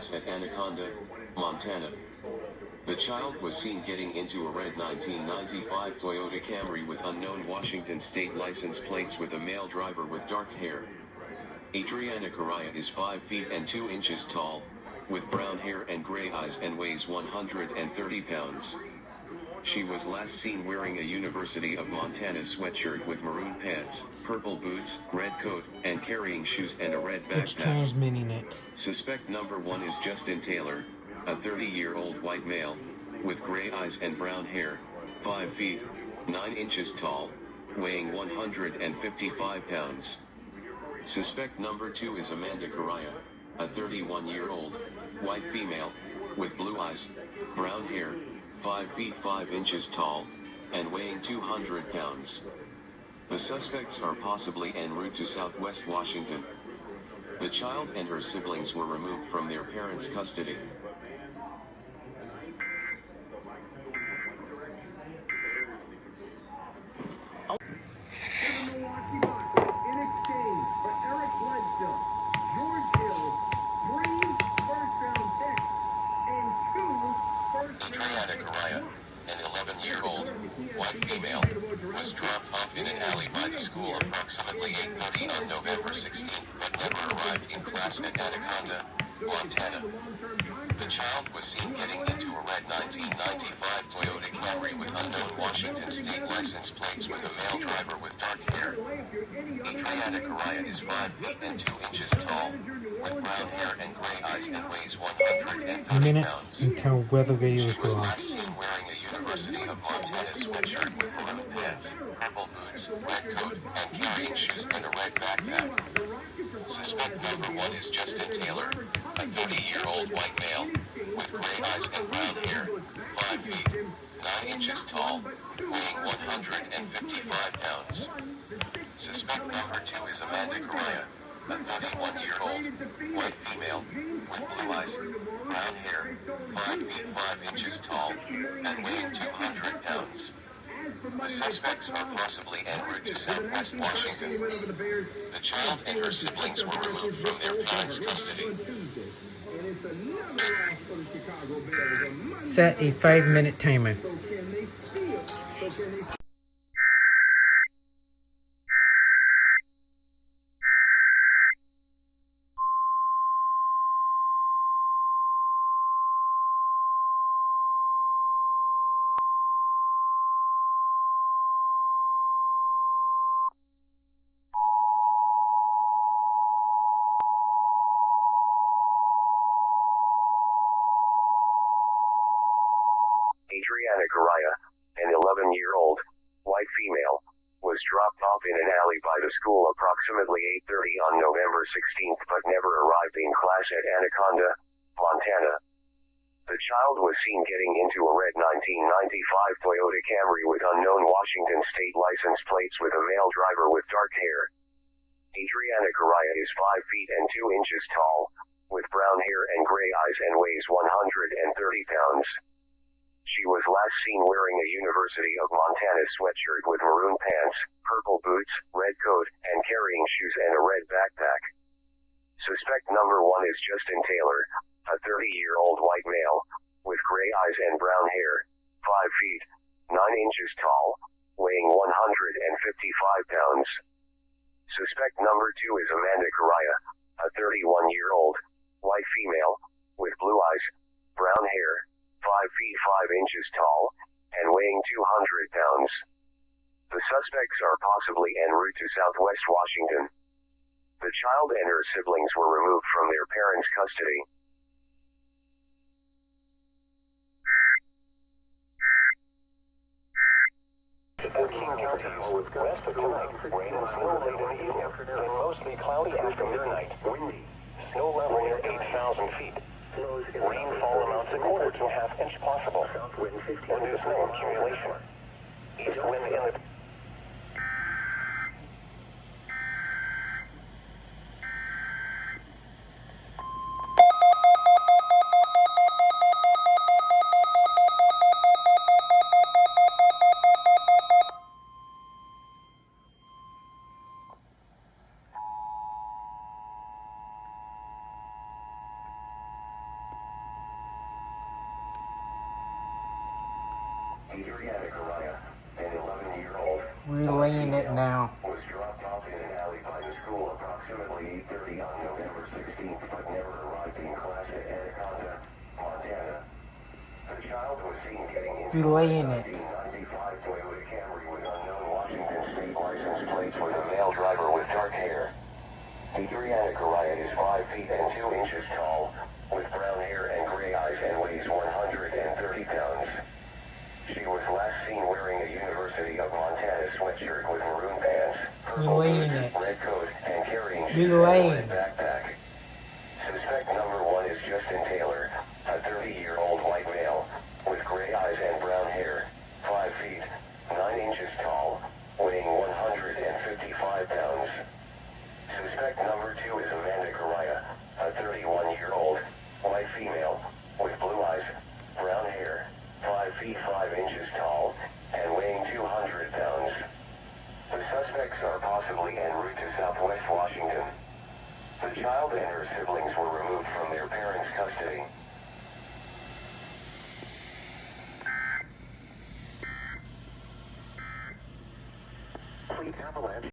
class at Anaconda, Montana. The child was seen getting into a red 1995 Toyota Camry with unknown Washington state license plates with a male driver with dark hair. Adriana Correa is 5 feet and 2 inches tall, with brown hair and gray eyes and weighs 130 pounds. She was last seen wearing a University of Montana sweatshirt with maroon pants, purple boots, red coat, and carrying shoes and a red backpack. It's transmitting it. Suspect number 1 is Justin Taylor, a 30-year-old white male, with gray eyes and brown hair, 5 feet, 9 inches tall, weighing 155 pounds. Suspect number 2 is Amanda Correa, a 31-year-old, white female, with blue eyes, brown hair, 5 feet 5 inches tall, and weighing 200 pounds. The suspects are possibly en route to Southwest Washington. The child and her siblings were removed from their parents' custody. Adriana Correa, an 11-year-old, white female, was dropped off in an alley by the school approximately 8:30 on November 16th but never arrived in class at Anaconda, Montana. The child was seen getting into a red 1995 Toyota Camry with unknown Washington state license plates with a male driver with dark hair. Adriana Correa is 5 feet and 2 inches tall, with brown hair and gray eyes and weighs 130 minutes pounds. until weather videos She go was off. last seen wearing a University of Montana sweatshirt with maroon pants, purple boots, red coat, and carrying shoes and a red backpack. Suspect number 1 is Justin Taylor, a 30-year-old white male, with gray eyes and brown hair, 5 feet, 9 inches tall, weighing 155 pounds. Suspect number 2 is Amanda Correa, a 31-year-old, white female, with blue eyes, brown hair, 5 feet 5 inches tall, and weighing 200 pounds. The suspects are possibly en route to Southwest Washington. The child and her siblings were removed from their parents' custody. Set a 5-minute timer. Adriana Correa, an 11-year-old, white female, was dropped off in an alley by the school approximately 8:30 on November 16th but never arrived in class at Anaconda, Montana. The child was seen getting into a red 1995 Toyota Camry with unknown Washington state license plates with a male driver with dark hair. Adriana Correa is 5 feet and 2 inches tall, with brown hair and gray eyes and weighs 130 pounds. She was last seen wearing a University of Montana sweatshirt with maroon pants, purple boots, red coat, and carrying shoes and a red backpack. Suspect number 1 is Justin Taylor, a 30-year-old white male, with gray eyes and brown hair, 5 feet, 9 inches tall, weighing 155 pounds. Suspect number 2 is Amanda Correa, a 31-year-old, white female, with blue eyes, brown hair, 5 feet 5 inches tall, and weighing 200 pounds. The suspects are possibly en route to Southwest Washington. The child and her siblings were removed from their parents' custody. West of tonight, rain and snow late in the evening, and mostly cloudy after midnight. Windy. Snow level near 8,000 feet. Rainfall amounts a quarter to a half-inch possible. When there's no accumulation. East wind in the... Adriana Correa, an 11-year-old, Relaying it now. was dropped off in an alley by the school approximately 8:30 on November 16th, but never arrived in class at Anaconda, Montana. The child was seen getting into Relaying a it. 1995 Toyota Camry with unknown Washington state license plates with a male driver with dark hair. Adriana Correa is 5 feet and 2 inches tall, with brown hair and gray eyes, and weighs 130 pounds. She was last seen wearing a University of Montana sweatshirt with maroon pants, purple Relaying boots, it. red coat, and carrying shoes and a Relaying. red backpack. Suspect number 1 is Justin Taylor, a 30-year-old white male, with gray eyes and brown hair, 5 feet, 9 inches tall, weighing 155 pounds. Suspect number 2 is Amanda Correa, a 31-year-old, white female, with blue eyes, brown hair, 5 feet 5 inches tall, and weighing 200 pounds. The suspects are possibly en route to Southwest Washington. The child and her siblings were removed from their parents' custody. Fleet Avalanche.